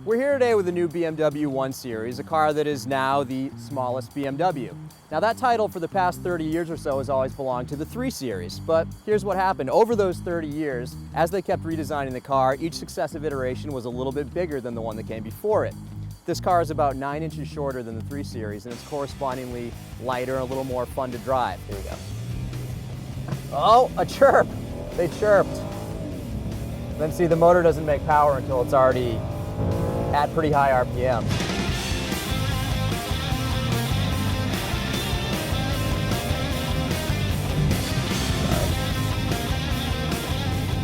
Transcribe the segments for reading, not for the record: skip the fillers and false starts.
We're here today with the new BMW 1 Series, a car that is now the smallest BMW. Now that title for the past 30 years or so has always belonged to the 3 Series, but here's what happened. Over those 30 years, as they kept redesigning the car, each successive iteration was a little bit bigger than the one that came before it. This car is about 9 inches shorter than the 3 Series, and it's correspondingly lighter and a little more fun to drive. Here we go. Oh, a chirp! They chirped. Then see, the motor doesn't make power until it's already at pretty high RPM.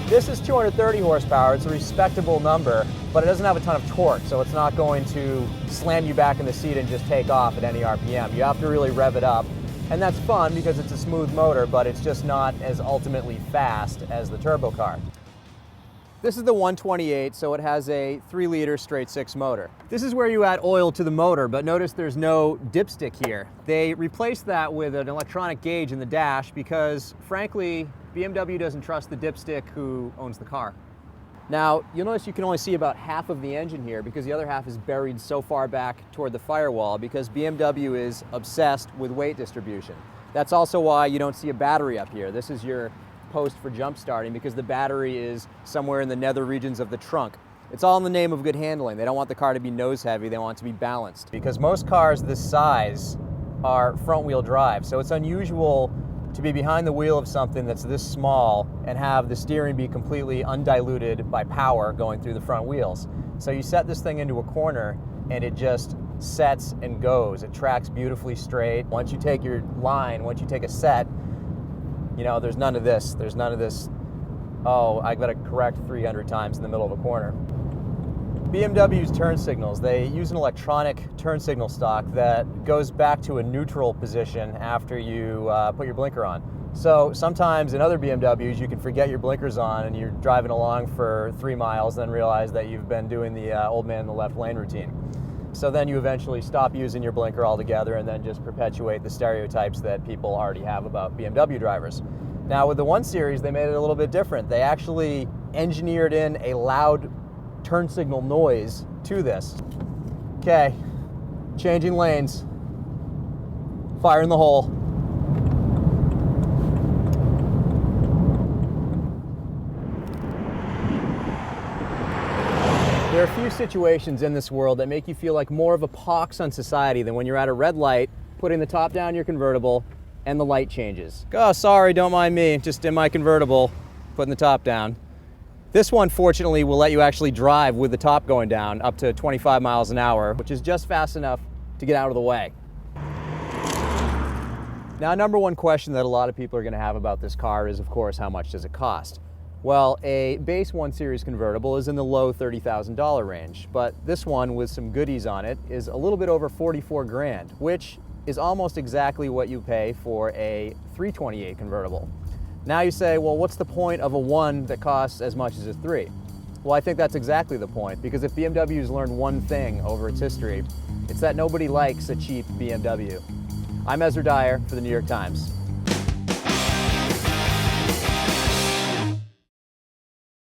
This is 230 horsepower. It's a respectable number, but it doesn't have a ton of torque, so it's not going to slam you back in the seat and just take off at any RPM. You have to really rev it up, and that's fun because it's a smooth motor, but it's just not as ultimately fast as the turbo car. This is the 128, so it has a 3-liter straight-six motor. This is where you add oil to the motor, but notice there's no dipstick here. They replaced that with an electronic gauge in the dash because, frankly, BMW doesn't trust the dipstick who owns the car. Now, you'll notice you can only see about half of the engine here because the other half is buried so far back toward the firewall because BMW is obsessed with weight distribution. That's also why you don't see a battery up here. This is your post for jump starting because the battery is somewhere in the nether regions of the trunk. It's all in the name of good handling. They don't want the car to be nose heavy, they want it to be balanced. Because most cars this size are front wheel drive, so it's unusual to be behind the wheel of something that's this small and have the steering be completely undiluted by power going through the front wheels. So you set this thing into a corner and it just sets and goes. It tracks beautifully straight. Once you take your line, once you take a set, you know, there's none of this. There's none of this, oh, I gotta correct 300 times in the middle of a corner. BMW's turn signals, they use an electronic turn signal stock that goes back to a neutral position after you put your blinker on. So sometimes in other BMWs you can forget your blinkers on and you're driving along for 3 miles, then realize that you've been doing the old man in the left lane routine. So then you eventually stop using your blinker altogether and then just perpetuate the stereotypes that people already have about BMW drivers. Now with the 1 Series, they made it a little bit different. They actually engineered in a loud turn signal noise to this. Okay, changing lanes, fire in the hole. There are a few situations in this world that make you feel like more of a pox on society than when you're at a red light, putting the top down your convertible, and the light changes. Oh, sorry, don't mind me, just in my convertible, putting the top down. This one, fortunately, will let you actually drive with the top going down up to 25 miles an hour, which is just fast enough to get out of the way. Now, number one question that a lot of people are gonna have about this car is, of course, how much does it cost? Well, a base 1 Series convertible is in the low $30,000 range, but this one with some goodies on it is a little bit over 44 grand, which is almost exactly what you pay for a 328 convertible. Now you say, well, what's the point of a 1 that costs as much as a 3? Well, I think that's exactly the point, because if BMW's learned one thing over its history, it's that nobody likes a cheap BMW. I'm Ezra Dyer for the New York Times.